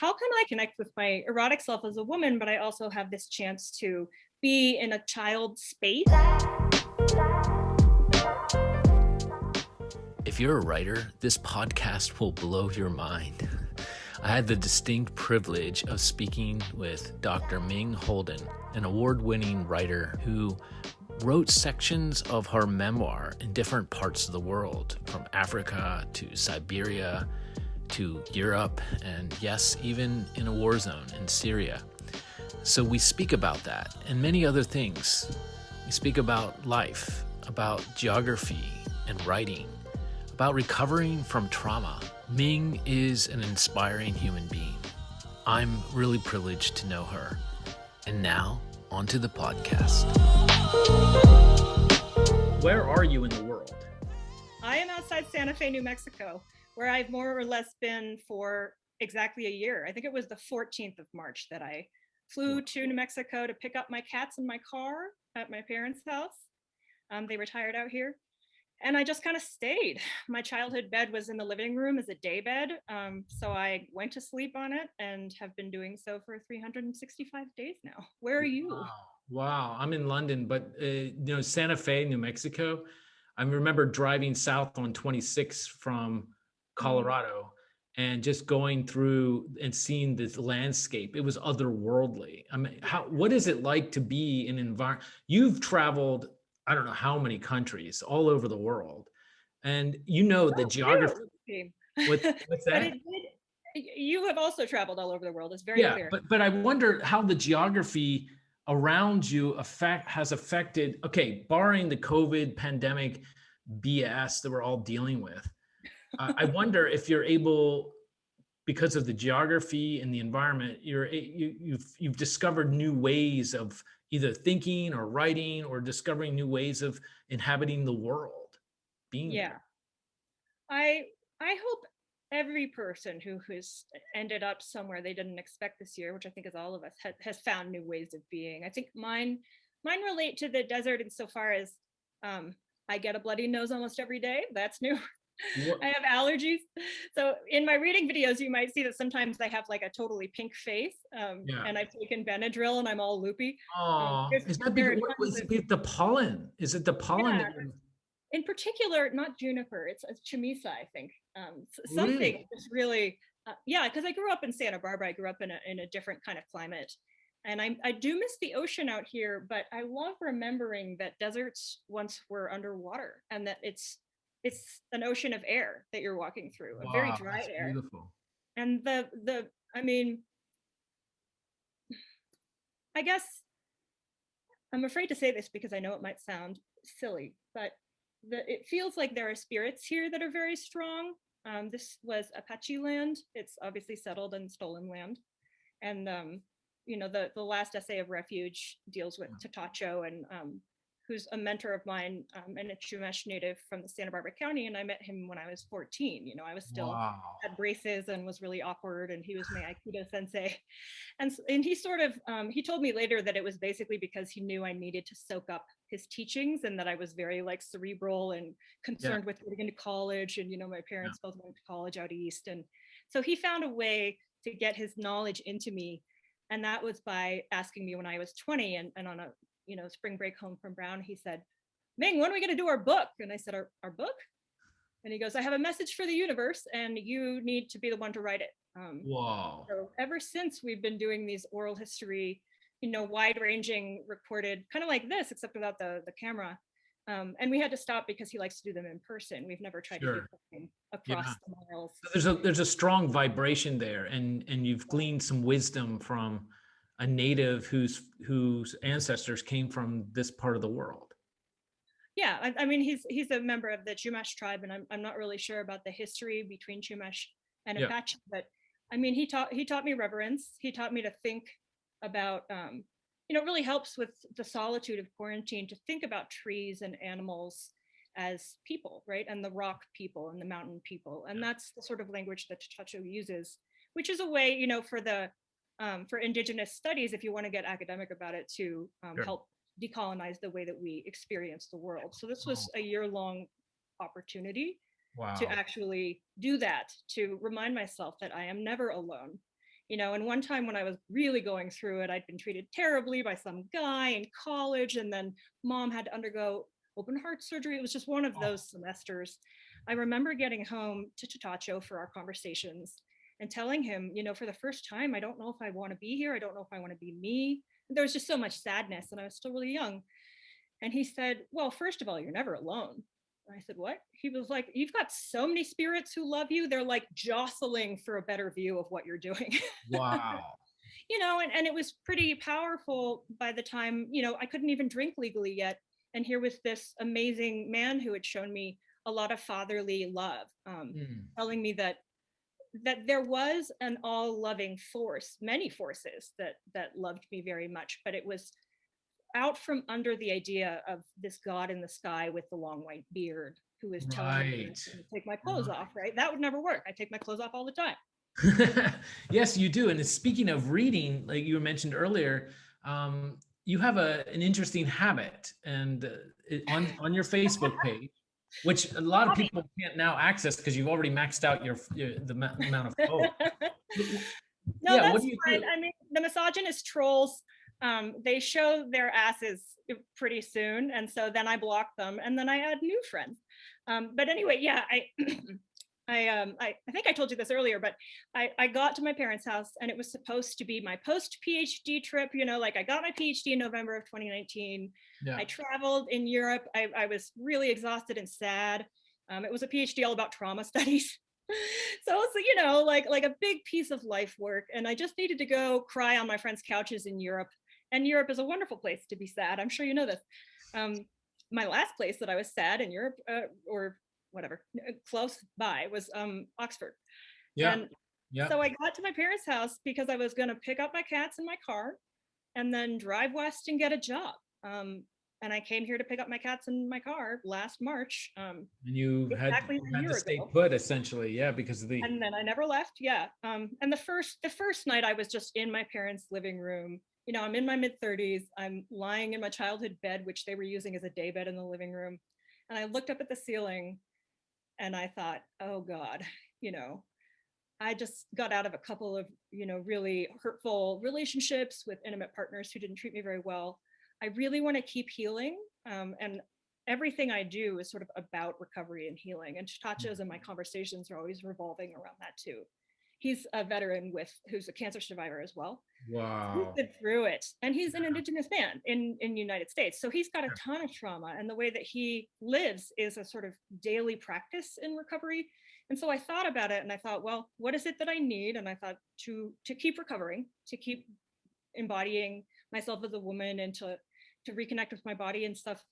how can I connect with my erotic self as a woman, but I also have this chance to be in a child space? If you're a writer, this podcast will blow your mind. I had the distinct privilege of speaking with Dr. Ming Holden, an award-winning writer who wrote sections of her memoir in different parts of the world, from Africa to Siberia to Europe, and yes, even in a war zone in Syria. So we speak about that and many other things. We speak about life, about geography and writing, about recovering from trauma. Ming is an inspiring human being. I'm really privileged to know her. And now, onto the podcast. Where are you in the world? I am outside Santa Fe, New Mexico, where I've more or less been for exactly a year. I think it was the 14th of March that I flew to New Mexico to pick up my cats in my car at my parents' house. They retired out here. And I just kind of stayed. My childhood bed was in the living room as a day bed. So I went to sleep on it and have been doing so for 365 days now. Where are you? Wow. I'm in London, but Santa Fe, New Mexico. I remember driving south on 26 from Colorado and just going through and seeing this landscape. It was otherworldly. I mean, what is it like to be in an environment? You've traveled, I don't know how many countries all over the world, and the geography. What's that? You have also traveled all over the world. It's very clear. But I wonder how the geography around you has affected. Okay, barring the COVID pandemic BS that we're all dealing with, I wonder if you're able, because of the geography and the environment, you've discovered new ways of either thinking or writing, or discovering new ways of inhabiting the world, being there. I hope every person who has ended up somewhere they didn't expect this year, which I think is all of us, has found new ways of being. I think mine relate to the desert insofar as I get a bloody nose almost every day. That's new. I have allergies. So in my reading videos, you might see that sometimes I have like a totally pink face, and I've taken Benadryl and I'm all loopy. Is that the pollen? Is it the pollen? Yeah. In particular, not juniper, it's chamisa, I think. Something Really? just really, because I grew up in Santa Barbara. I grew up in a different kind of climate. And I do miss the ocean out here, but I love remembering that deserts once were underwater and that it's an ocean of air that you're walking through, a very dry air. Beautiful. And I mean, I guess I'm afraid to say this because I know it might sound silly, but it feels like there are spirits here that are very strong. This was Apache land. It's obviously settled and stolen land. And, the last essay of Refuge deals with Tatacho, and who's a mentor of mine and a Chumash native from the Santa Barbara County. And I met him when I was 14. I was still had braces and was really awkward. And he was my Aikido sensei. And he sort of, he told me later that it was basically because he knew I needed to soak up his teachings, and that I was very like cerebral and concerned with getting into college. And, my parents both went to college out east. And so he found a way to get his knowledge into me. And that was by asking me when I was 20 and on a, spring break home from Brown, he said, "Ming, when are we going to do our book?" And I said, our book? And he goes, "I have a message for the universe and you need to be the one to write it." Wow. So ever since, we've been doing these oral history, wide-ranging recorded, kind of like this, except without the camera. And we had to stop because he likes to do them in person. We've never tried to do something across the miles. So there's a strong vibration there, and you've gleaned some wisdom from a native whose ancestors came from this part of the world. Yeah, I mean, he's a member of the Chumash tribe, and I'm not really sure about the history between Chumash and Apache, but I mean, he taught me reverence. He taught me to think about, it really helps with the solitude of quarantine to think about trees and animals as people, right? And the rock people and the mountain people. And that's the sort of language that Chacho uses, which is a way, for Indigenous studies, if you want to get academic about it, to help decolonize the way that we experience the world. So this was a year-long opportunity to actually do that, to remind myself that I am never alone. And one time when I was really going through it, I'd been treated terribly by some guy in college, and then mom had to undergo open heart surgery. It was just one of those semesters. I remember getting home to Tatacho for our conversations and telling him, for the first time, I don't know if I want to be here. I don't know if I want to be me. There was just so much sadness, and I was still really young. And he said, well, first of all, you're never alone. And I said, what? He was like, you've got so many spirits who love you. They're like jostling for a better view of what you're doing. Wow. And it was pretty powerful by the time, I couldn't even drink legally yet. And here was this amazing man who had shown me a lot of fatherly love, telling me that there was an all-loving force, many forces that loved me very much, but it was out from under the idea of this God in the sky with the long white beard who is telling me to take my clothes off, right? That would never work. I take my clothes off all the time. Yes, you do. And speaking of reading, like you mentioned earlier, you have an interesting habit, and on your Facebook page, which a lot of people can't now access because you've already maxed out the amount of photos. No, yeah, that's what do you fine. do? I mean, the misogynist trolls, they show their asses pretty soon, and so then I block them, and then I add new friends. But anyway, yeah, I think I told you this earlier, but I got to my parents' house, and it was supposed to be my post-PhD trip. Like I got my PhD in November of 2019. Yeah. I traveled in Europe. I was really exhausted and sad. It was a PhD all about trauma studies. So it's like a big piece of life work, and I just needed to go cry on my friends' couches in Europe. And Europe is a wonderful place to be sad. I'm sure you know this. My last place that I was sad in Europe, or whatever, close by, was Oxford. Yeah. And so I got to my parents' house because I was going to pick up my cats in my car and then drive west and get a job. And I came here to pick up my cats in my car last March. And you exactly had to stay put, essentially, yeah, because of the. And then I never left, yeah. And the first night I was just in my parents' living room. I'm in my mid-30s. I'm lying in my childhood bed, which they were using as a day bed in the living room. And I looked up at the ceiling, and I thought, oh God, I just got out of a couple of, really hurtful relationships with intimate partners who didn't treat me very well. I really want to keep healing. And everything I do is sort of about recovery and healing. And Tatacho's and my conversations are always revolving around that too. He's a veteran who's a cancer survivor as well. Wow. He's been through it, and he's an Indigenous man in the United States. So he's got a ton of trauma, and the way that he lives is a sort of daily practice in recovery. And so I thought about it, and I thought, well, what is it that I need? And I thought to keep recovering, to keep embodying myself as a woman, and to reconnect with my body and stuff.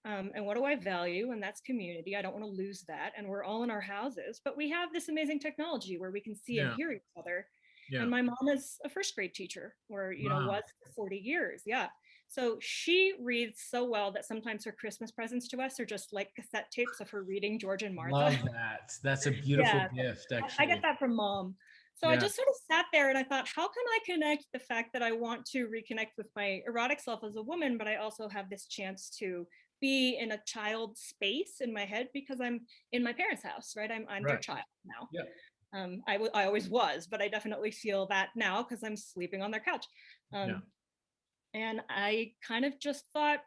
And what do I value? And that's community. I don't want to lose that. And we're all in our houses, but we have this amazing technology where we can see and hear each other. Yeah. And my mom is a first grade teacher, or was for 40 years. Yeah. So she reads so well that sometimes her Christmas presents to us are just like cassette tapes of her reading George and Martha. Love that. That's a beautiful gift, actually. I get that from mom. So I just sort of sat there and I thought, how can I connect the fact that I want to reconnect with my erotic self as a woman, but I also have this chance to be in a child space in my head because I'm in my parents' house, right? I'm their child now. Yeah. I always was, but I definitely feel that now because I'm sleeping on their couch. And I kind of just thought,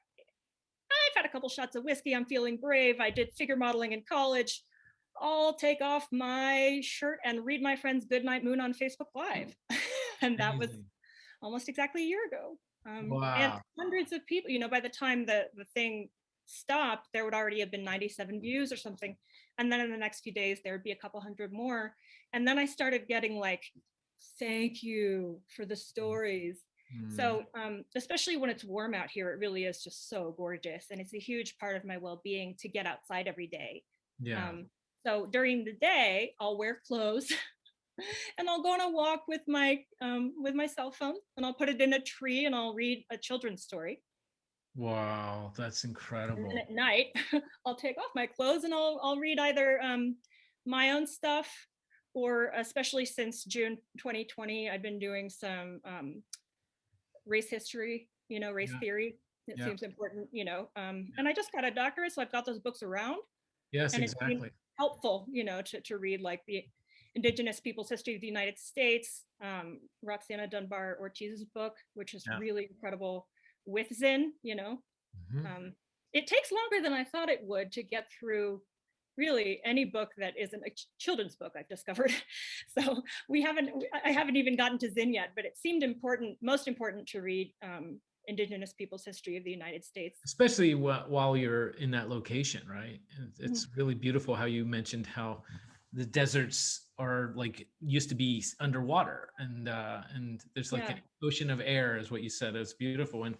I've had a couple shots of whiskey. I'm feeling brave. I did figure modeling in college. I'll take off my shirt and read my friend's Goodnight Moon on Facebook Live. And that was almost exactly a year ago. Wow. And hundreds of people, by the time the thing stopped, there would already have been 97 views or something. And then in the next few days, there would be a couple hundred more. And then I started getting like, thank you for the stories. So especially when it's warm out here, it really is just so gorgeous. And it's a huge part of my well-being to get outside every day. Yeah. So during the day, I'll wear clothes and I'll go on a walk with my cell phone, and I'll put it in a tree and I'll read a children's story. Wow, that's incredible. And then at night, I'll take off my clothes and I'll read either my own stuff, or especially since June 2020, I've been doing some race history, race theory. It seems important, and I just got a doctorate, so I've got those books around. Yes, and exactly. It's helpful, to read like Indigenous Peoples' History of the United States, Roxana Dunbar Ortiz's book, which is Yeah. really incredible, with Zinn, it takes longer than I thought it would to get through really any book that isn't a children's book, I've discovered. So I haven't even gotten to Zinn yet, but it seemed most important to read Indigenous Peoples' History of the United States. Especially while you're in that location, right? It's really beautiful how you mentioned how the deserts are like used to be underwater, and there's like an ocean of air, is what you said. It's beautiful. And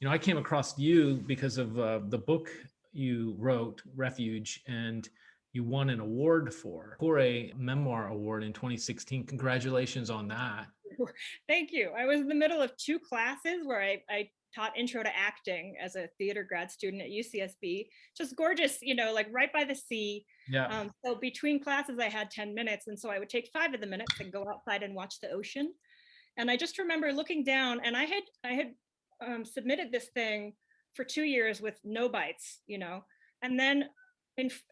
I came across you because of the book you wrote, Refuge, and you won an award for a Memoir Award in 2016. Congratulations on that. Thank you. I was in the middle of 2 classes where I taught intro to acting as a theater grad student at UCSB. Just gorgeous, like right by the sea. Yeah. So between classes, I had 10 minutes. And so I would take 5 of the minutes and go outside and watch the ocean. And I just remember looking down, and I had submitted this thing for 2 years with no bites, and then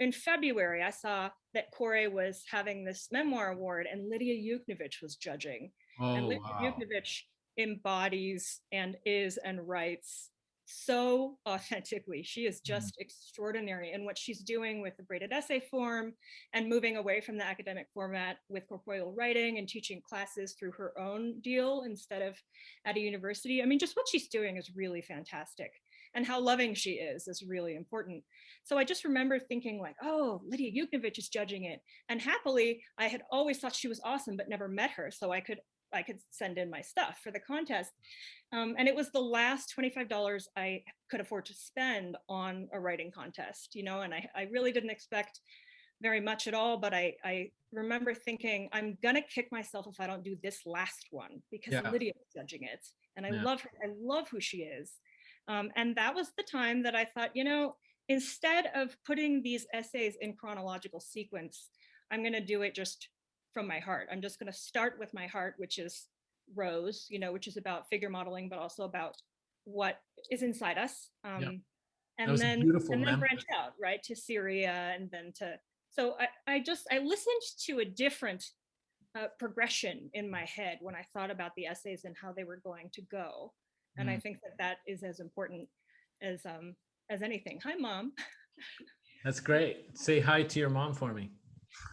in February, I saw that Kore was having this memoir award, and Lydia Yuknavitch was judging. And Lydia Yuknavitch embodies and is and writes so authentically. She is just extraordinary in what she's doing with the braided essay form and moving away from the academic format with corporeal writing and teaching classes through her own deal instead of at a university. I mean, just what she's doing is really fantastic. And how loving she is really important. So I just remember thinking like, oh, Lydia Yuknavitch is judging it. And happily, I had always thought she was awesome, but never met her. So I could send in my stuff for the contest. And it was the last $25 I could afford to spend on a writing contest, and I really didn't expect very much at all, but I remember thinking, I'm gonna kick myself if I don't do this last one, because Lydia is judging it. And I love her, I love who she is. And that was the time that I thought, instead of putting these essays in chronological sequence, I'm gonna do it just from my heart. I'm just going to start with my heart, which is Rose, which is about figure modeling, but also about what is inside us. And then branch out, right, to Syria, and then so I listened to a different progression in my head when I thought about the essays and how they were going to go. And I think that is as important as anything. Hi, Mom. That's great. Say hi to your mom for me.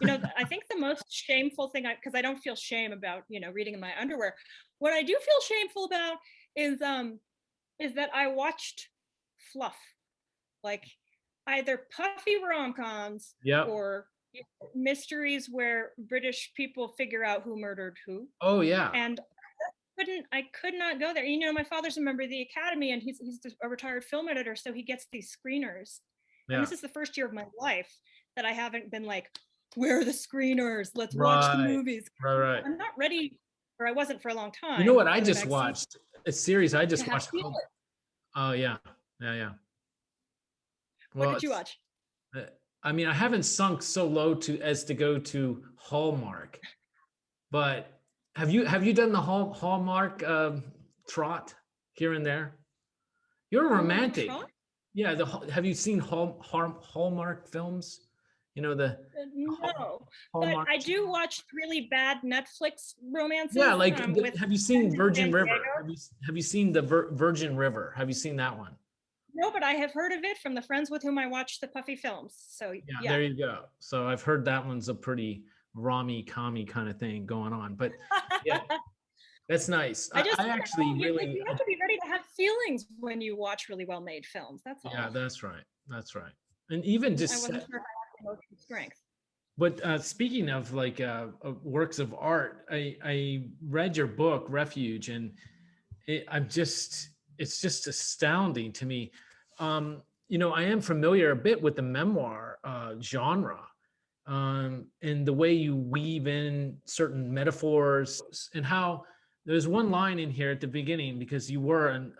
I think the most shameful thing, because I don't feel shame about, reading in my underwear. What I do feel shameful about is that I watched fluff, like either puffy rom-coms or mysteries where British people figure out who murdered who. Oh yeah. And I could not go there. My father's a member of the Academy, and he's a retired film editor, so he gets these screeners. Yeah. And this is the first year of my life that I haven't been like, where are the screeners? Let's watch the movies. Right. I'm not ready, or I wasn't for a long time. You know what I just watched? A series I just watched. Oh yeah. Well, what did you watch? I mean, I haven't sunk so low as to go to Hallmark, but have you done the Hallmark trot here and there? You're a romantic. Yeah. Have you seen Hallmark films? No, but I do watch really bad Netflix romances. Yeah, like have you seen Virgin River? Have you seen the Virgin River? Have you seen that one? No, but I have heard of it from the friends with whom I watch the puffy films. So yeah. There you go. So I've heard that one's a pretty commie kind of thing going on. But yeah, that's nice. I actually really you have to be ready to have feelings when you watch really well made films. That's all. Yeah, that's right. And even just I wasn't sure emotional strength. But speaking of like works of art, I read your book Refuge, and it's just astounding to me. I am familiar a bit with the memoir genre, and the way you weave in certain metaphors, and how there's one line in here at the beginning, because you were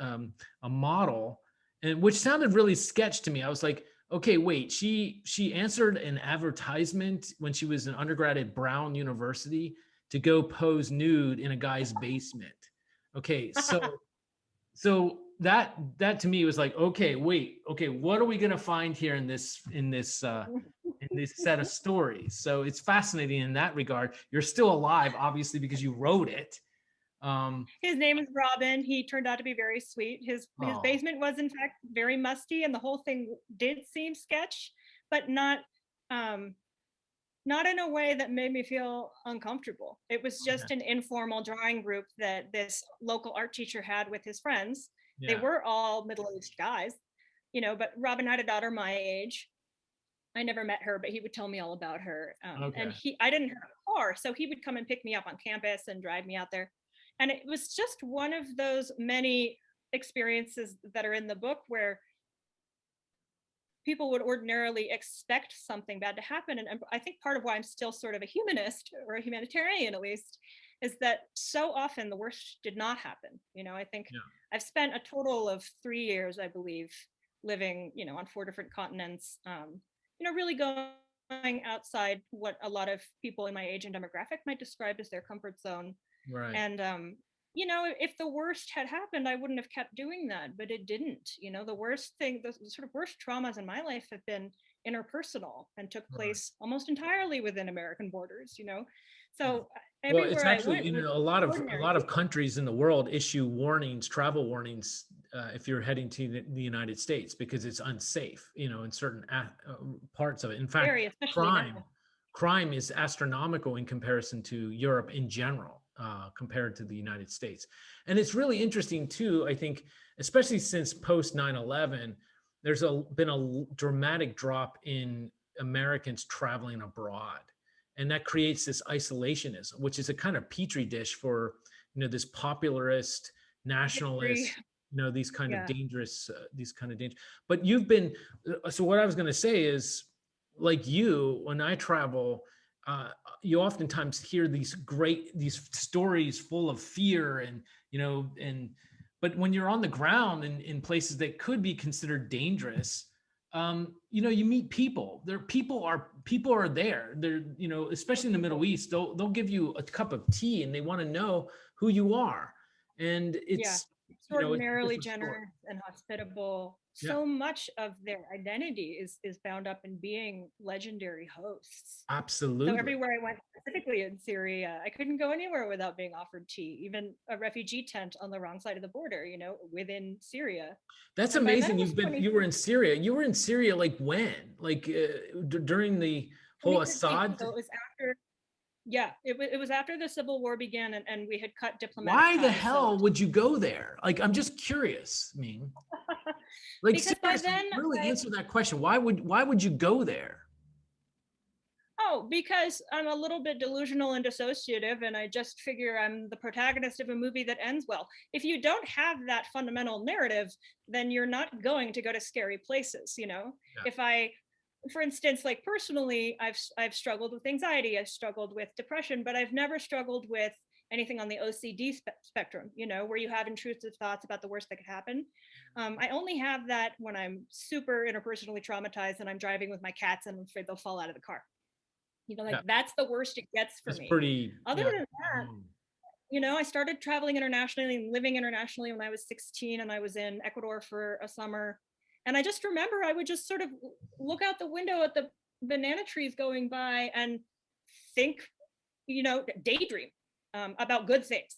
a model, and which sounded really sketch to me. I was like, okay, wait, she answered an advertisement when she was an undergrad at Brown University to go pose nude in a guy's basement. Okay, so that to me was like, okay, wait, okay, what are we gonna find here in this in this set of stories. So it's fascinating in that regard. You're still alive, obviously, because you wrote it. His name is Robin. He turned out to be very sweet. His Oh, basement was in fact very musty, and the whole thing did seem sketch, but um, not in a way that made me feel uncomfortable. It was okay. just an informal drawing group that this local art teacher had with his friends. They Yeah. were all middle-aged guys, but Robin had a daughter my age. I never met her, but he would tell me all about her. And Okay. I didn't have a car, so he would come and pick me up on campus and drive me out there. And it was just one of those many experiences that are in the book where people would ordinarily expect something bad to happen. And I think part of why I'm still sort of a humanist, or a humanitarian at least, is that so often the worst did not happen. I think Yeah. I've spent a total of 3 years, I believe, living, on 4 different continents, really going outside what a lot of people in my age and demographic might describe as their comfort zone. Right. And if the worst had happened, I wouldn't have kept doing that, but it didn't. The worst thing, the sort of worst traumas in my life have been interpersonal and took Right. place almost entirely within American borders. Yeah. So Well, it's everywhere I actually, went was a ordinary lot of people. countries in the world issue warnings, travel warnings, if you're heading to the United States, because it's unsafe, in certain parts of it. In fact, Very, especially crime, now. crime is astronomical in comparison to Europe in general, compared to the United States. And it's really interesting too, I think, especially since post 9/11, there's been a dramatic drop in Americans traveling abroad, and that creates this isolationism, which is a kind of petri dish for this popularist, I agree. nationalist, these kind of Yeah. dangerous, but you've been, so what I was going to say is, like you, when I travel, you oftentimes hear these stories full of fear, and but when you're on the ground in places that could be considered dangerous, you meet people. People are there. They're, especially in the Middle East, they'll give you a cup of tea and they want to know who you are. And Yeah, it's a extraordinarily different story. generous and hospitable. Yeah, So much of their identity is bound up in being legendary hosts. So absolutely. everywhere I went, specifically in Syria, I couldn't go anywhere without being offered tea, even a refugee tent on the wrong side of the border, within Syria. That's And by then amazing. it was You were in Syria. You were in Syria like when? Like during the whole 2013. Assad? So it was after, yeah, it was after the civil war began, and we had cut diplomatic Why the ties. So hell would you go there? Like, I'm just curious, Ming. Like because by seriously, then really I answer that question. Why would you go there? Oh, because I'm a little bit delusional and dissociative, and I just figure I'm the protagonist of a movie that ends well. If you don't have that fundamental narrative, then you're not going to go to scary places. Yeah. If I, for instance, like personally, I've struggled with anxiety, I've struggled with depression, but I've never struggled with anything on the OCD spectrum. Where you have intrusive thoughts about the worst that could happen. I only have that when I'm super interpersonally traumatized and I'm driving with my cats and I'm afraid they'll fall out of the car. Yeah. That's the worst it gets for That's me. pretty, Other yeah. than that, I started traveling internationally and living internationally when I was 16, and I was in Ecuador for a summer. And I just remember I would just sort of look out the window at the banana trees going by and think, daydream about good things.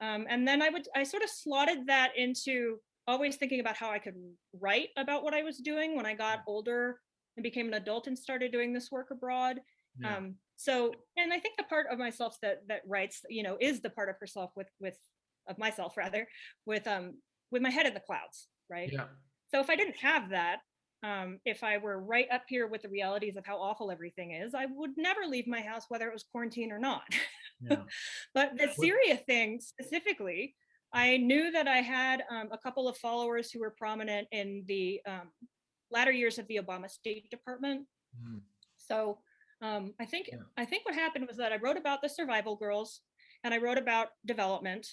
And then I sort of slotted that into always thinking about how I could write about what I was doing when I got older and became an adult and started doing this work abroad. Yeah. And I think the part of myself that writes, is the part of herself of myself rather, with my head in the clouds, right? Yeah. So if I didn't have that, if I were right up here with the realities of how awful everything is, I would never leave my house, whether it was quarantine or not. Yeah. But the What, Syria thing specifically, I knew that I had a couple of followers who were prominent in the latter years of the Obama State Department. mm, So I think yeah. I think what happened was that I wrote about the survival girls, and I wrote about development,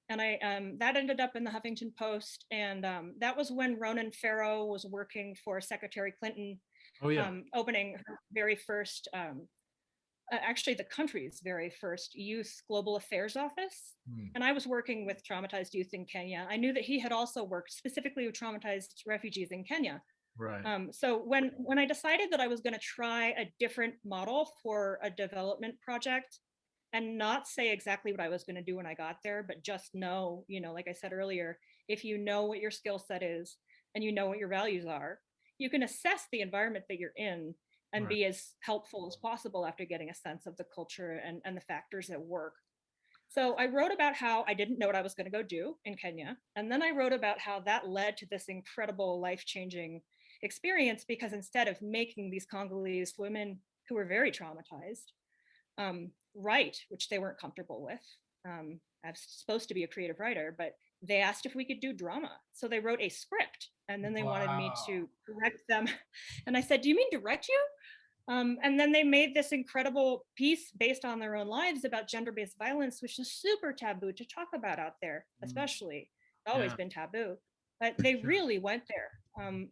and I that ended up in the Huffington Post, and that was when Ronan Farrow was working for Secretary Clinton, Oh yeah. opening her very first, actually the country's very first youth global affairs office. Mm, And I was working with traumatized youth in Kenya. I knew that he had also worked specifically with traumatized refugees in Kenya. Right. So when I decided that I was going to try a different model for a development project and not say exactly what I was going to do when I got there, but just know, like I said earlier, if you know what your skill set is and you know what your values are, you can assess the environment that you're in and Right. be as helpful as possible after getting a sense of the culture and the factors at work. So I wrote about how I didn't know what I was going to go do in Kenya. And then I wrote about how that led to this incredible life-changing experience, because instead of making these Congolese women who were very traumatized write, which they weren't comfortable with. I was supposed to be a creative writer, but they asked if we could do drama. So they wrote a script and then they wanted me Wow. to direct them. And I said, "Do you mean direct you?" And then they made this incredible piece based on their own lives about gender-based violence, which is super taboo to talk about out there, Mm, especially. It's always yeah. been taboo, but they Sure. really went there,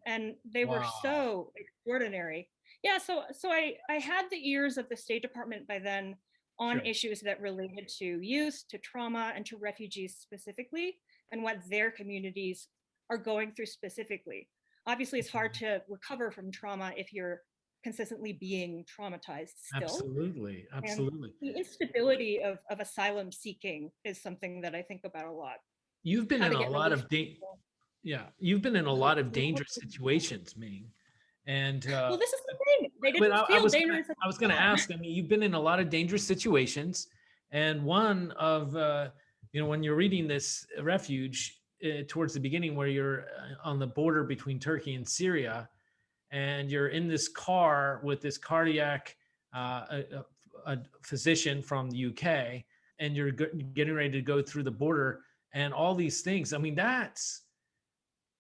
and they were Wow. so extraordinary. Yeah, so I had the ears of the State Department by then on Sure. issues that related to youth, to trauma, and to refugees specifically, and what their communities are going through specifically. Obviously, it's hard to recover from trauma if you're consistently being traumatized still. Absolutely. And Absolutely. the instability of asylum seeking is something that I think about a lot. You've been How in to a get lot relief of from people. yeah, you've been in a lot of dangerous situations, Ming. And Well, this is the thing. They but didn't I feel was gonna dangerous at I was the gonna time. ask. I mean, you've been in a lot of dangerous situations, and one of when you're reading this refuge towards the beginning, where you're on the border between Turkey and Syria, and you're in this car with this cardiac a physician from the UK, and you're getting ready to go through the border, and all these things. I mean, I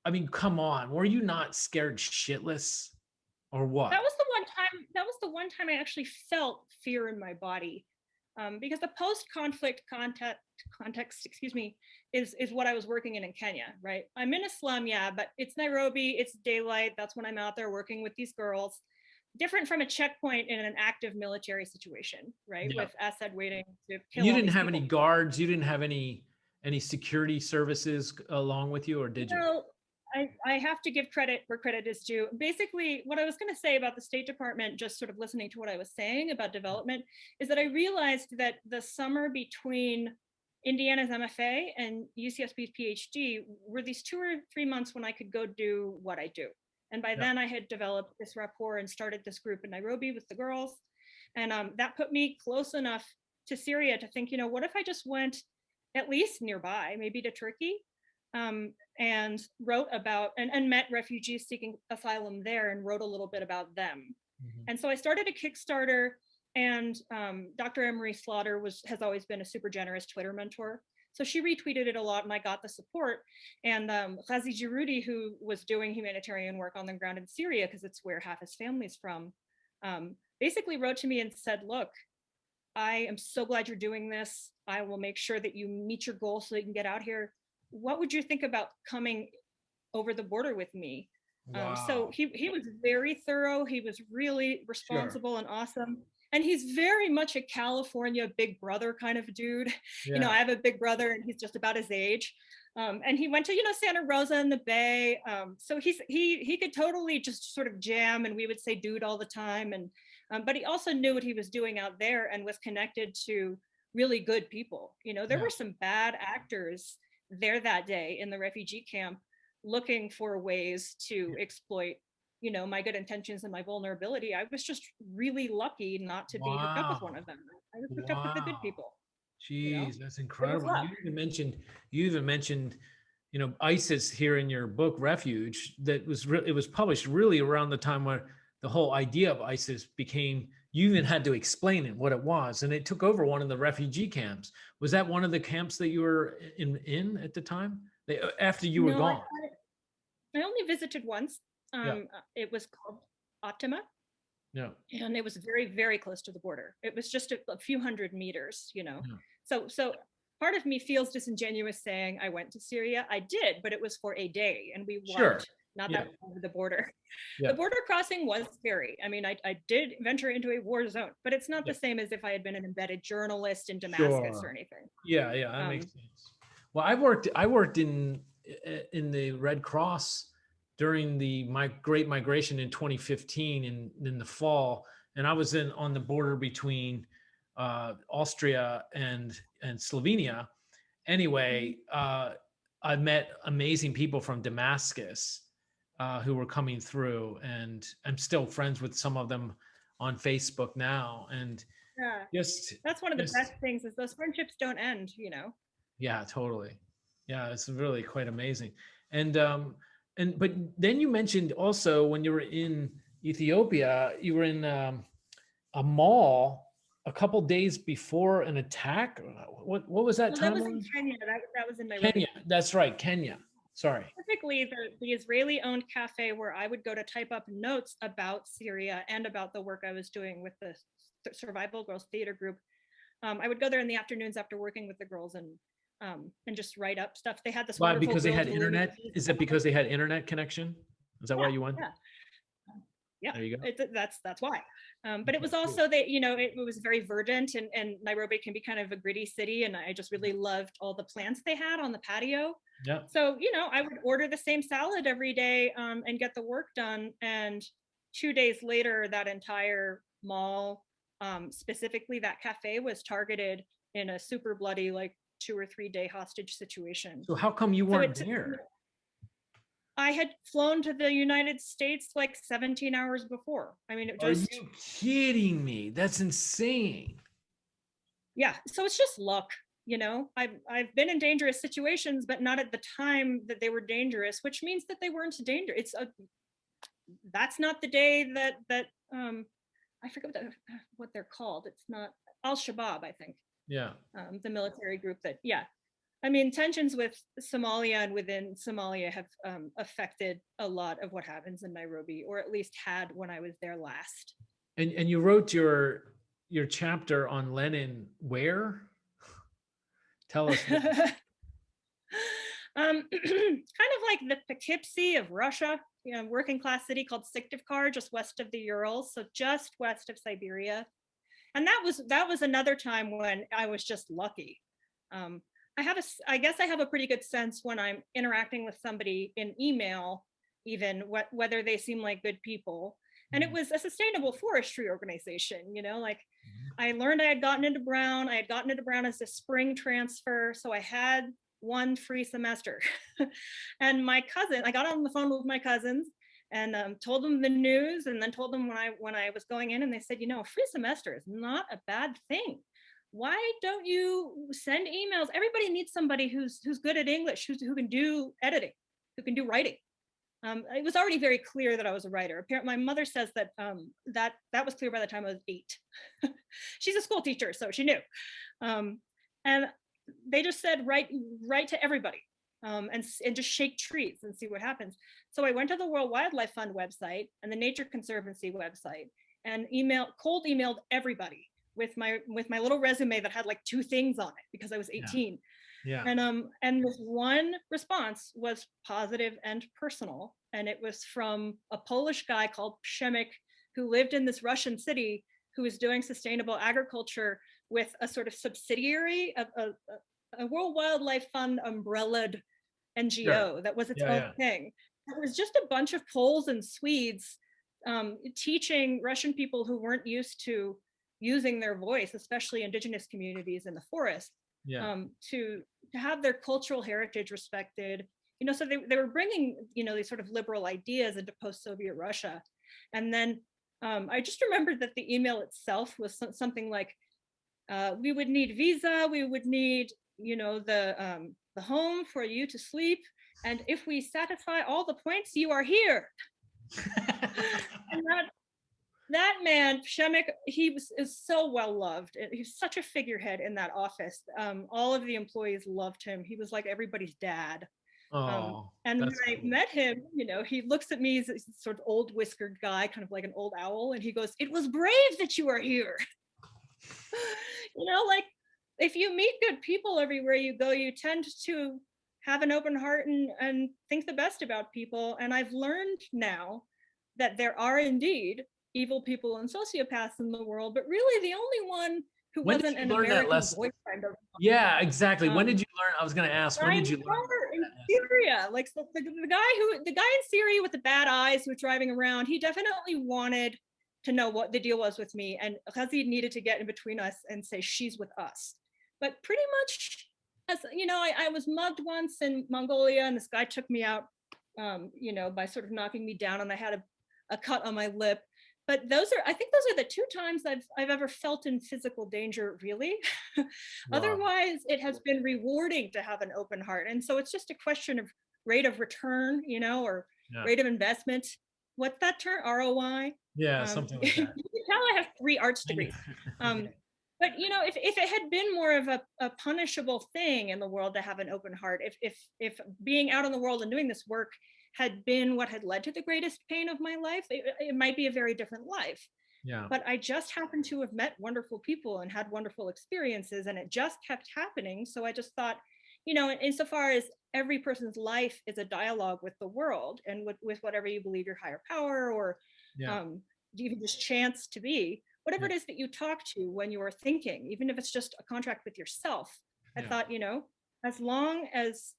mean, come on, were you not scared shitless or what? That was the one time I actually felt fear in my body, because the post-conflict context, excuse me, is what I was working in Kenya, right? I'm in a slum, yeah, but it's Nairobi, it's daylight. That's when I'm out there working with these girls. Different from a checkpoint in an active military situation, right? Yeah. With Assad waiting to kill You all didn't these have any people. guards. You didn't have any security services along with you, or did you? No, I have to give credit where credit is due. Basically, what I was going to say about the State Department, just sort of listening to what I was saying about development, is that I realized that the summer between Indiana's MFA and UCSB's PhD were these 2 or 3 months when I could go do what I do. And by Yeah. then, I had developed this rapport and started this group in Nairobi with the girls. And that put me close enough to Syria to think, what if I just went at least nearby, maybe to Turkey, and wrote about and met refugees seeking asylum there and wrote a little bit about them. Mhm. And so I started a Kickstarter, and Dr. Emery Slaughter has always been a super generous Twitter mentor. So she retweeted it a lot, and I got the support. And Ghazi Giroudi, who was doing humanitarian work on the ground in Syria, because it's where half his family's from, basically wrote to me and said, "Look, I am so glad you're doing this. I will make sure that you meet your goal so you can get out here. What would you think about coming over the border with me?" So Wow. he was very thorough. He was really Sure. responsible and awesome. And he's very much a California big brother kind of dude. Yeah. I have a big brother and he's just about his age. And he went to, Santa Rosa in the Bay. So he could totally just sort of jam, and we would say dude all the time. And but he also knew what he was doing out there and was connected to really good people. There Yeah. were some bad actors there that day in the refugee camp looking for ways to Yeah. exploit my good intentions and my vulnerability. I was just really lucky not to be hooked up with one Wow. of them. I was hooked up with the good Wow. people. Jeez, that's It was incredible. And luck. you even mentioned, ISIS here in your book Refuge. It was published really around the time where the whole idea of ISIS became. You even had to explain it what it was, and it took over one of the refugee camps. Was that one of the camps that you were in at the time? After you were No, gone? I only visited once. Yeah. It was called Optima, Yeah. and it was very, very close to the border. It was just a few hundred meters. Yeah. So part of me feels disingenuous saying I went to Syria. I did, but it was for a day, and we Sure. walked not Yeah. that far over the border. The Yeah. border crossing was scary. I mean, I did venture into a war zone, but it's not Yeah. the same as if I had been an embedded journalist in Damascus or Sure. anything. Yeah, yeah, that makes Um, sense. Well, I worked in the Red Cross during the Great Migration in 2015 in the fall, and I was on the border between Austria and Slovenia. Anyway, I met amazing people from Damascus who were coming through, and I'm still friends with some of them on Facebook now. And Yeah. just That's one of the best things, is those friendships don't end, you know? Yeah, totally. Yeah, it's really quite amazing. And but then you mentioned also when you were in Ethiopia, you were in a mall a couple days before an attack. What was that Well, that time? was in Kenya. That was in Kenya. Nairobi. That's right, Kenya. Sorry. Specifically, the Israeli-owned cafe where I would go to type up notes about Syria and about the work I was doing with the Survival Girls Theater Group. I would go there in the afternoons after working with the girls and just write up stuff. They had this Why? wonderful Because they had girls' internet? Is it because they had internet connection? Is that why you went? Yeah. Yeah, There you go. That's why. But it was also that, you know, it was very verdant, and Nairobi can be kind of a gritty city. And I just really loved all the plants they had on the patio. Yeah. So, you know, I would order the same salad every day and get the work done. And 2 days later, that entire mall, specifically that cafe, was targeted in a super bloody, like 2 or 3 day hostage situation. So how come you weren't there? I had flown to the United States like 17 hours before. I mean, it just... Are you kidding me? That's insane. Yeah, so it's just luck, you know. I've been in dangerous situations, but not at the time that they were dangerous, which means that they weren't dangerous. That's not the day that I forget what they're called. It's not Al-Shabaab, I think. Yeah. The military group that, yeah. I mean, tensions with Somalia and within Somalia have affected a lot of what happens in Nairobi, or at least had when I was there last. And you wrote your chapter on Lenin where? Tell us. Kind of like the Poughkeepsie of Russia, you know, working class city called Syktyvkar, just west of the Urals, so just west of Siberia. And that was another time when I was just lucky. I guess I have a pretty good sense when I'm interacting with somebody in email, even whether they seem like good people. And it was a sustainable forestry organization, you know, like I learned I had gotten into Brown. I had gotten into Brown as a spring transfer. So I had one free semester. And my cousin, I got on the phone with my cousins and told them the news, and then told them when I was going in, and they said, you know, a free semester is not a bad thing. Why don't you send emails? Everybody needs somebody who's good at English, who can do editing, who can do writing. It was already very clear that I was a writer. Apparently, my mother says that that was clear by the time I was 8. She's a school teacher, so she knew. And they just said, write to everybody, and just shake trees and see what happens. So I went to the World Wildlife Fund website and the Nature Conservancy website and cold emailed everybody with my little resume that had like 2 things on it because I was 18. Yeah. And this one response was positive and personal, and it was from a Polish guy called Przemek, who lived in this Russian city, who was doing sustainable agriculture with a sort of subsidiary of a World Wildlife Fund umbrellaed NGO that was its own thing. It was just a bunch of Poles and Swedes teaching Russian people who weren't used to using their voice, especially indigenous communities in the forest, to have their cultural heritage respected. You know, so they were bringing, you know, these sort of liberal ideas into post-Soviet Russia. And then I just remembered that the email itself was something like, we would need visa, we would need, you know, the home for you to sleep, and if we satisfy all the points, you are here. And that man, Przemek, is so well loved. He's such a figurehead in that office. All of the employees loved him. He was like everybody's dad. And when I met him, you know, he looks at me as a sort of old whiskered guy, kind of like an old owl, and he goes, "It was brave that you are here." You know, like if you meet good people everywhere you go, you tend to have an open heart and think the best about people. And I've learned now that there are indeed evil people and sociopaths in the world, but really the only one who wasn't an American boyfriend. Yeah, exactly. When did you learn? I was going to ask, when did you learn Syria. Like the guy in Syria with the bad eyes who was driving around, he definitely wanted to know what the deal was with me, and Khazid needed to get in between us and say she's with us. But pretty much, as you know, I was mugged once in Mongolia, and this guy took me out, by sort of knocking me down, and I had a cut on my lip. But I think those are the two times I've ever felt in physical danger, really. Wow. Otherwise, it has been rewarding to have an open heart. And so it's just a question of rate of return, or Yeah. rate of investment. What's that term? ROI? Yeah, something like You that. can tell I have 3 arts degrees. But if it had been more of a punishable thing in the world to have an open heart, if being out in the world and doing this work had been what had led to the greatest pain of my life, it might be a very different life. Yeah. But I just happened to have met wonderful people and had wonderful experiences, and it just kept happening. So I just thought, insofar as every person's life is a dialogue with the world and with whatever you believe your higher power, or Yeah. even just chance to be, whatever Yeah. it is that you talk to when you are thinking, even if it's just a contract with yourself. I Yeah. thought, as long as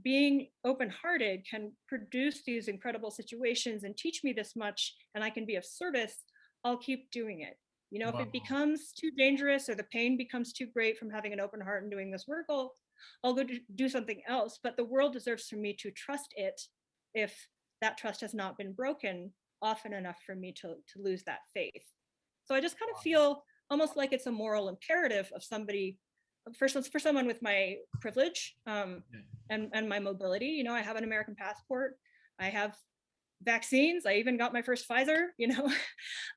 being open-hearted can produce these incredible situations and teach me this much, and I can be of service, I'll keep doing it. If Wow. it becomes too dangerous or the pain becomes too great from having an open heart and doing this work, I'll go do something else. But the world deserves for me to trust it if that trust has not been broken often enough for me to lose that faith. So I just kind of feel almost like it's a moral imperative of somebody, for someone with my privilege, and my mobility. I have an American passport. I have vaccines. I even got my first Pfizer,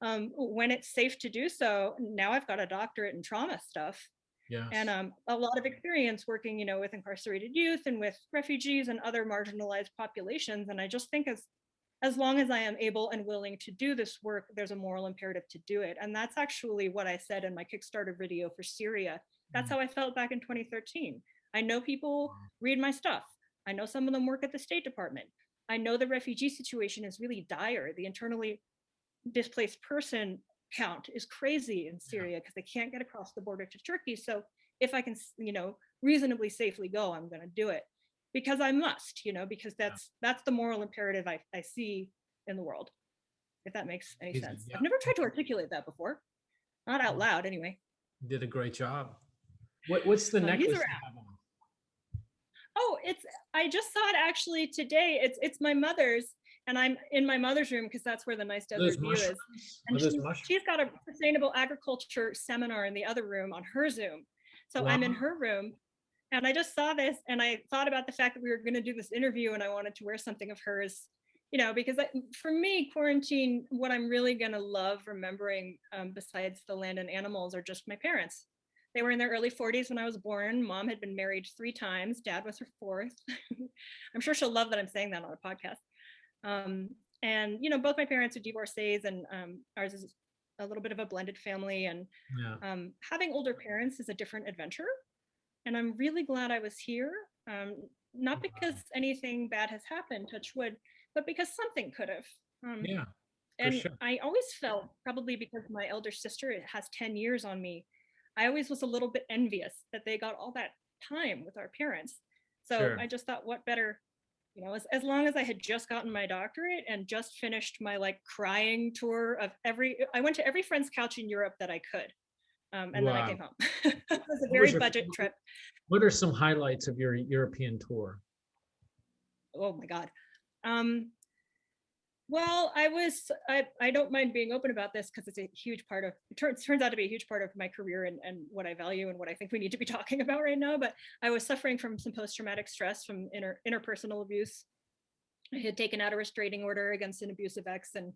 when it's safe to do so. Now I've got a doctorate in trauma stuff. Yes. And a lot of experience working, with incarcerated youth and with refugees and other marginalized populations. And I just think as long as I am able and willing to do this work, there's a moral imperative to do it. And that's actually what I said in my Kickstarter video for Syria. That's how I felt back in 2013. I know people read my stuff. I know some of them work at the State Department. I know the refugee situation is really dire. The internally displaced person count is crazy in Syria because they can't get across the border to Turkey. So if I can, reasonably safely go, I'm going to do it because I must, because that's the moral imperative I see in the world, if that makes any sense. Yeah. I've never tried to articulate that before, not out loud anyway. You did a great job. What's the necklace you have on? Oh, I just saw it actually today. It's my mother's, and I'm in my mother's room because that's where the nice desert view is. And she's got a sustainable agriculture seminar in the other room on her Zoom. So I'm in her room, and I just saw this, and I thought about the fact that we were going to do this interview, and I wanted to wear something of hers, because for me, quarantine, what I'm really going to love remembering, besides the land and animals, are just my parents. They were in their early 40s when I was born. Mom had been married 3 times. Dad was her 4th. I'm sure she'll love that I'm saying that on a podcast. And both my parents are divorcees, and ours is a little bit of a blended family. And having older parents is a different adventure. And I'm really glad I was here. Not because anything bad has happened, touch wood, but because something could have. And sure. I always felt, probably because my elder sister has 10 years on me, I always was a little bit envious that they got all that time with our parents. So I just thought, what better, as long as I had just gotten my doctorate and just finished my crying tour of I went to every friend's couch in Europe that I could. And then I came home. It was a very budget trip. What are some highlights of your European tour? Oh my God. Well, I don't mind being open about this because it's a huge part of, turns out to be a huge part of my career and what I value and what I think we need to be talking about right now. But I was suffering from some post-traumatic stress from interpersonal abuse. I had taken out a restraining order against an abusive ex, and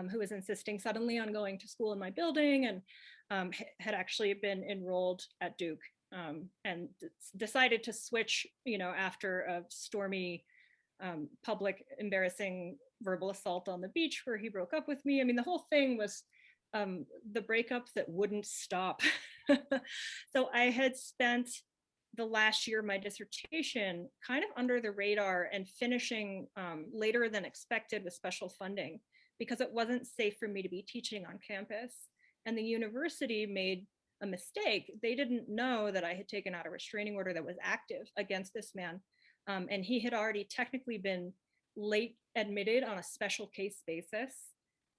who was insisting suddenly on going to school in my building, and had actually been enrolled at Duke, and decided to switch, after a stormy, public, embarrassing verbal assault on the beach where he broke up with me. I mean, the whole thing was the breakup that wouldn't stop. So I had spent the last year of my dissertation kind of under the radar and finishing later than expected with special funding because it wasn't safe for me to be teaching on campus. And the university made a mistake. They didn't know that I had taken out a restraining order that was active against this man. And he had already technically been late admitted on a special case basis.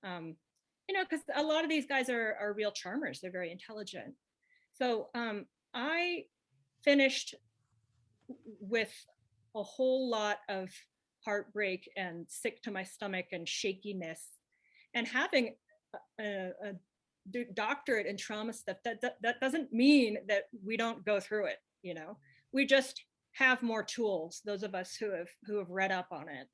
Because a lot of these guys are real charmers. They're very intelligent. So I finished with a whole lot of heartbreak and sick to my stomach and shakiness, and having a doctorate in trauma stuff, that doesn't mean that we don't go through it. We just have more tools, those of us who have read up on it.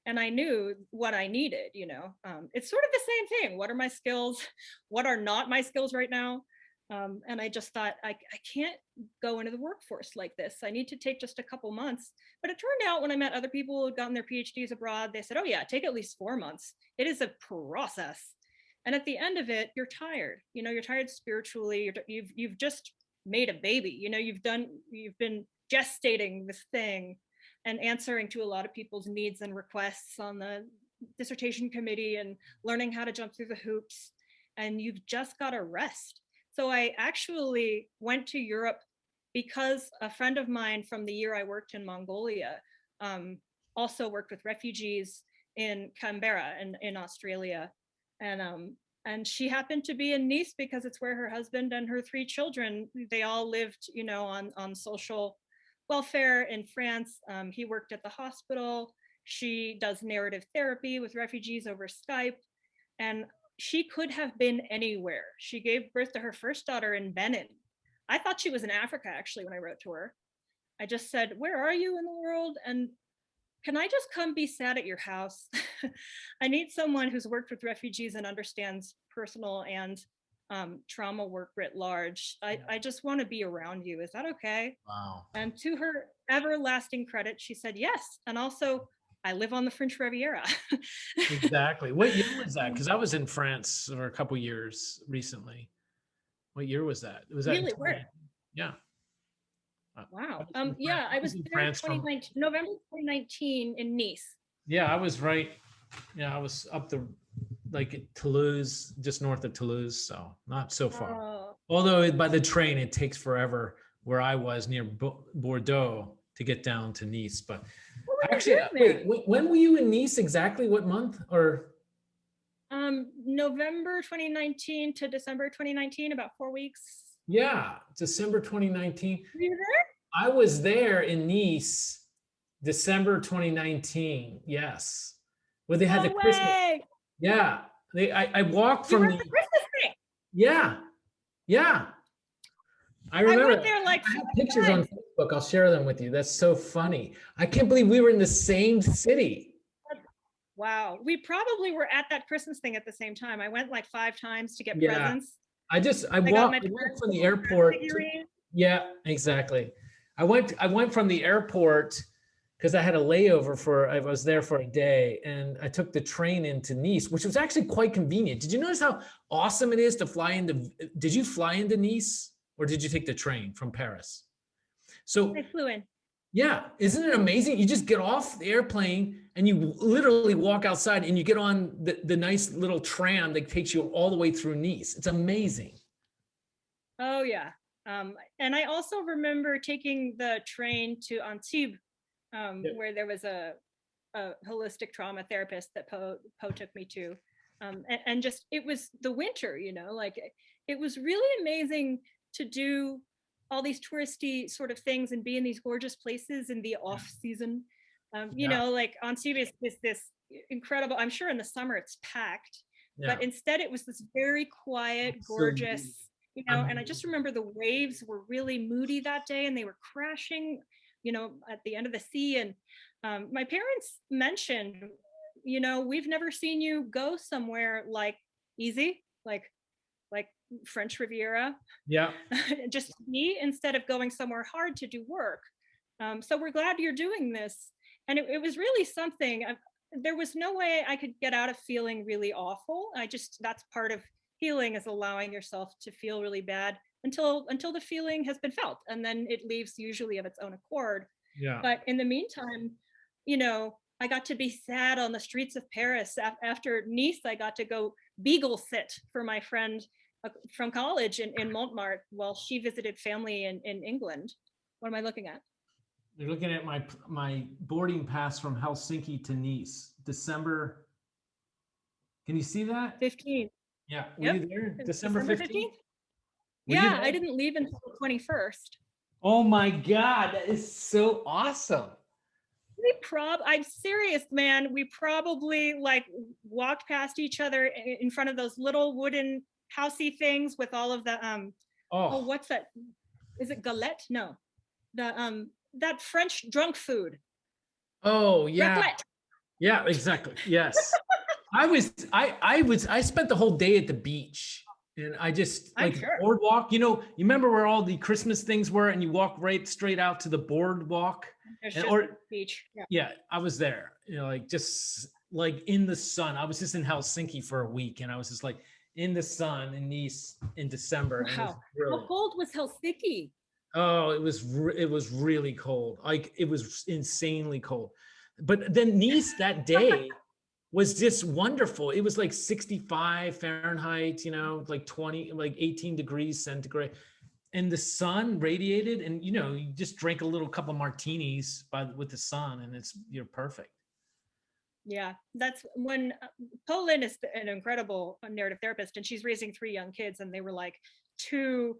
And I knew what I needed. It's sort of the same thing. What are my skills? What are not my skills right now? And I just thought, I can't go into the workforce like this. I need to take just a couple months. But it turned out when I met other people who had gotten their PhDs abroad, they said, oh yeah, take at least 4 months. It is a process. And at the end of it, you're tired. You're tired spiritually. You've just made a baby. You've been gestating this thing and answering to a lot of people's needs and requests on the dissertation committee and learning how to jump through the hoops. And you've just got to rest. So I actually went to Europe because a friend of mine from the year I worked in Mongolia also worked with refugees in Canberra in Australia. And she happened to be in Nice because it's where her husband and her 3 children, they all lived, on social welfare in France. He worked at the hospital. She does narrative therapy with refugees over Skype. And she could have been anywhere. She gave birth to her first daughter in Benin. I thought she was in Africa, actually, when I wrote to her. I just said, where are you in the world? And can I just come be sad at your house? I need someone who's worked with refugees and understands personal and trauma work writ large. I just want to be around you. Is that okay? Wow. And to her everlasting credit, she said yes. And also, I live on the French Riviera. Exactly. What year was that? Because I was in France for a couple years recently. What year was that? Was that Really? Where? Yeah. Wow. I I was was in there in France from 2019, November 2019 in Nice. Yeah, I was right. Yeah, I was up the like Toulouse, just north of Toulouse, so not so far. Oh, Although by the train it takes forever where I was near Bordeaux to get down to Nice. But what were you actually, doing there? wait, when were you in Nice exactly? What month? Or November 2019 to December 2019, about 4 weeks. yeah, December 2019. Were you there? I was there in Nice, December 2019. Yes, where they had No the Christmas. way. Yeah, I walked You from were the. at the Christmas thing. Yeah, yeah. I I remember went that. there like I have 5 pictures on times. Facebook. I'll share them with you. That's so funny. I can't believe we were in the same city. Wow. We probably were at that Christmas thing at the same time. I went like 5 times to get Yeah. presents. I I got my walked parents from the a airport. figurine. Yeah, exactly. I went from the airport because I had a layover I was there for a day, and I took the train into Nice, which was actually quite convenient. Did you notice how awesome it is to fly did you fly into Nice or did you take the train from Paris? So I flew in. yeah, isn't it amazing? You just get off the airplane and you literally walk outside and you get on the nice little tram that takes you all the way through Nice. It's amazing. Oh yeah. And I also remember taking the train to Antibes, where there was a holistic trauma therapist that Po took me to. And just, it was the winter, like it was really amazing to do all these touristy sort of things and be in these gorgeous places in the off season. Like Antibes is this incredible, I'm sure in the summer it's packed, but instead it was this very quiet, gorgeous, and I just remember the waves were really moody that day and they were crashing, at the end of the sea. And my parents mentioned, we've never seen you go somewhere like easy, like French Riviera. Yeah. Just me, instead of going somewhere hard to do work. So we're glad you're doing this. And it was really something. There was no way I could get out of feeling really awful. That's part of healing, is allowing yourself to feel really bad until the feeling has been felt. And then it leaves usually of its own accord. Yeah. But in the meantime, I got to be sad on the streets of Paris. After Nice, I got to go beagle sit for my friend from college in Montmartre while she visited family in England. What am I looking at? You're looking at my boarding pass from Helsinki to Nice, December. Can you see that? 15th. Yeah. Were Yep. you there? It's December December 15th? 15th. Were you Yeah, I there? didn't leave until the 21st. Oh my God, that is so awesome. I'm serious, man. We probably like walked past each other in front of those little wooden housey things with all of the oh, Oh, what's that? Is it galette? No. The that French drunk food. oh yeah. Raclette. Yeah, exactly. Yes. I spent the whole day at the beach, and I just I'm like the sure. boardwalk, you remember where all the Christmas things were, and you walk right straight out to the boardwalk. There's And just or the beach. Yeah. yeah, I was there, like just like in the sun. I was just in Helsinki for a week, and I was just like in the sun in Nice in December, and it was Wow. How brilliant. cold was Helsinki? Oh, it was really cold. Like it was insanely cold. But then Nice that day was just wonderful. It was like 65 Fahrenheit, like 20, like 18 degrees centigrade. And the sun radiated, and you just drink a little couple martinis with the sun, and you're perfect. Yeah, that's when Poland is an incredible narrative therapist, and she's raising 3 young kids, and they were like 2,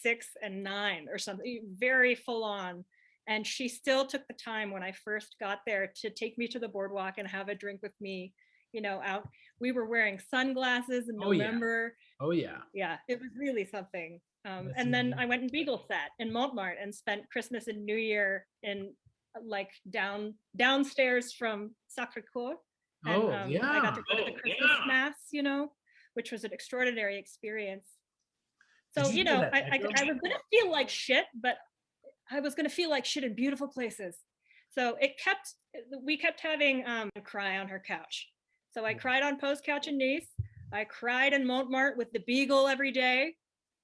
6, and 9 or something, very full on. And she still took the time when I first got there to take me to the boardwalk and have a drink with me, out. We were wearing sunglasses in Oh yeah. November. Oh yeah. Yeah, it was really something. That's And then amazing. I went and Beagle sat in Montmartre and spent Christmas and New Year in like downstairs from Sacre Coeur. And Oh I got yeah. to go to the Christmas mass, which was an extraordinary experience. Did So, you go to that I echo? was gonna feel like shit, but I was gonna feel like shit in beautiful places. So we kept having cry on her couch. So I cried on Poe's couch in Nice. I cried in Montmartre with the Beagle every day,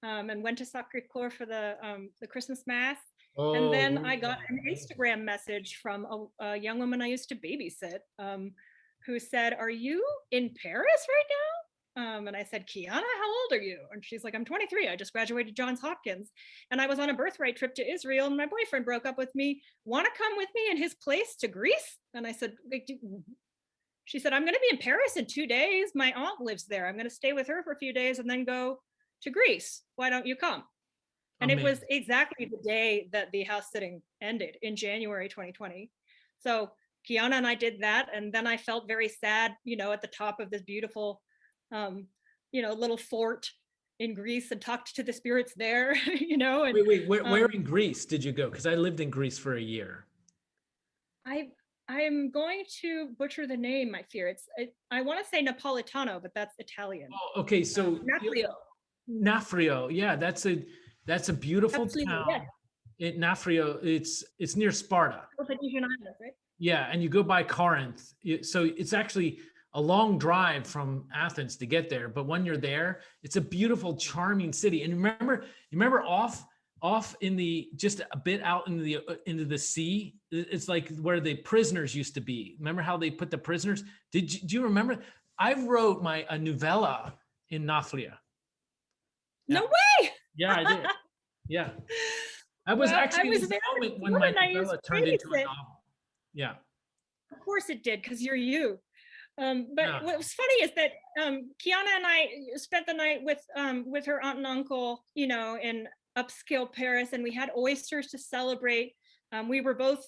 and went to Sacre Coeur for the Christmas mass. And Oh then I got an yeah. Instagram message from a young woman I used to babysit, who said, "Are you in Paris right now?" And I said, "Kiana, how old are you?" And she's like, "I'm 23. I just graduated Johns Hopkins. And I was on a birthright trip to Israel, and my boyfriend broke up with me. Want to come with me in his place to Greece?" And I said, she said, "I'm going to be in Paris in 2 days. My aunt lives there. I'm going to stay with her for a few days and then go to Greece. Why don't you come?" And it was Amazing. exactly the day that the house sitting ended in January 2020. So Kiana and I did that. And then I felt very sad, at the top of this beautiful, um, little fort in Greece, and talked to the spirits there, and Wait. Where um, in Greece did you go? Because I lived in Greece for a year. I I'm going to butcher the name. I fear I want to say Napolitano, but that's Italian. Oh, okay. So Naprio. Nafrio, yeah, that's a beautiful Absolutely, yes. town. Nafrio, it's near Sparta. Peloponnesian Islands, right? Yeah, and you go by Corinth. So it's actually a long drive from Athens to get there, but when you're there, it's a beautiful, charming city. And you remember off in the just a bit out into the sea, it's like where the prisoners used to be. Remember how they put the prisoners? Do you remember? I wrote a novella in Nafria. No Yeah, way. yeah, I did. Yeah, I was Well, I actually in was this there. moment The when my woman I used novella to turned into a babysit. novel. Yeah, Of course it did, because you're you. But yeah. what was funny is that Kiana and I spent the night with her aunt and uncle, in upscale Paris, and we had oysters to celebrate. We were both,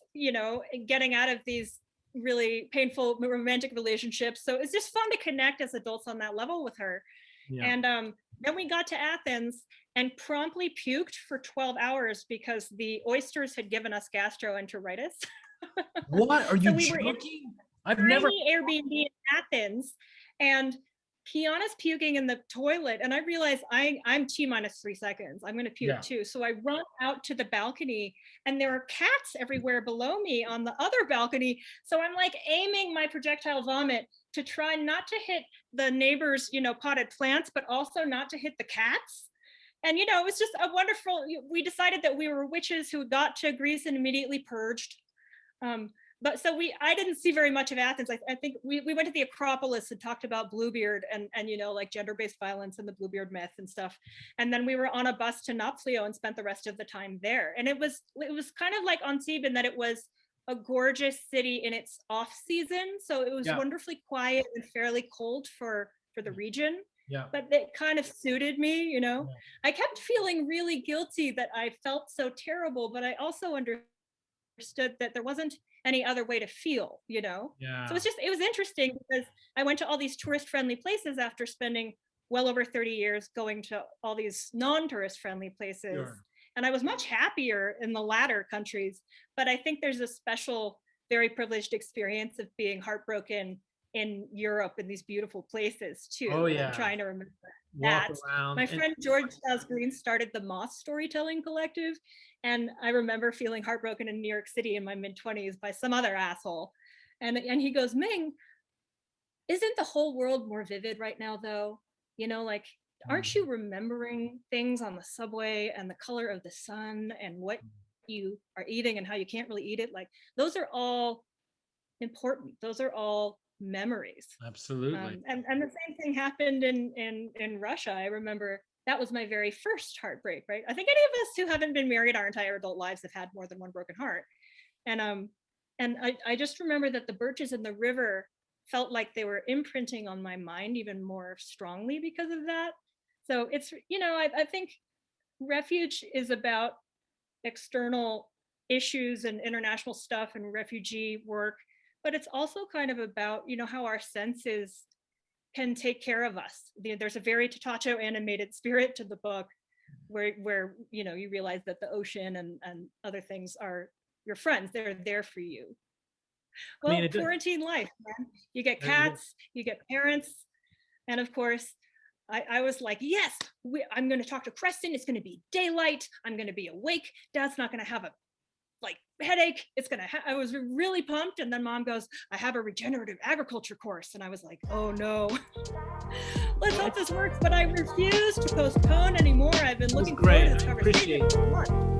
getting out of these really painful romantic relationships, so it's just fun to connect as adults on that level with her. Yeah. And then we got to Athens and promptly puked for 12 hours because the oysters had given us gastroenteritis. What? Are So you we were in joking? I've never. tiny Airbnb in Athens, and Kiana's puking in the toilet, and I realize I'm T minus 3 seconds. I'm going to puke Yeah. too. So I run out to the balcony, and there are cats everywhere below me on the other balcony. So I'm like aiming my projectile vomit to try not to hit the neighbors, potted plants, but also not to hit the cats. And it was just a wonderful. We decided that we were witches who got to Greece and immediately purged. Um, but so I didn't see very much of Athens. I think we went to the Acropolis and talked about Bluebeard and like gender-based violence and the Bluebeard myth and stuff. And then we were on a bus to Napflio and spent the rest of the time there. And it was kind of like Antibes in that it was a gorgeous city in its off season. So it was wonderfully quiet and fairly cold for the region. Yeah. But it kind of suited me, Yeah. I kept feeling really guilty that I felt so terrible, but I also understood that there wasn't any other way to feel, Yeah. So it was interesting because I went to all these tourist friendly places after spending well over 30 years going to all these non-tourist friendly places. Sure. And I was much happier in the latter countries, but I think there's a special, very privileged experience of being heartbroken in Europe in these beautiful places too. Oh yeah. I'm trying to remember Walk that. around. My friend George Giles Green started the Moss Storytelling Collective, and I remember feeling heartbroken in New York City in my mid-20s by some other asshole. And he goes, Ming, isn't the whole world more vivid right now though? Like, aren't you remembering things on the subway and the color of the sun and what you are eating and how you can't really eat it? Like, those are all important. Those are all memories. Absolutely. And the same thing happened in Russia. I remember that was my very first heartbreak, right? I think any of us who haven't been married our entire adult lives have had more than one broken heart. And I just remember that the birches in the river felt like they were imprinting on my mind even more strongly because of that. So it's, I think refuge is about external issues and international stuff and refugee work, but it's also kind of about, how our senses can take care of us. There's a very Tatacho animated spirit to the book where you realize that the ocean and other things are your friends. They're there for you. Well, quarantine life, man. You get cats, you get parents, and of course, I was like, yes, I'm going to talk to Preston. It's going to be daylight. I'm going to be awake. Dad's not going to have a headache. I was really pumped. And then Mom goes, I have a regenerative agriculture course. And I was like, oh no, let's hope this works. But I refuse to postpone anymore. I've been looking forward to this conversation for months.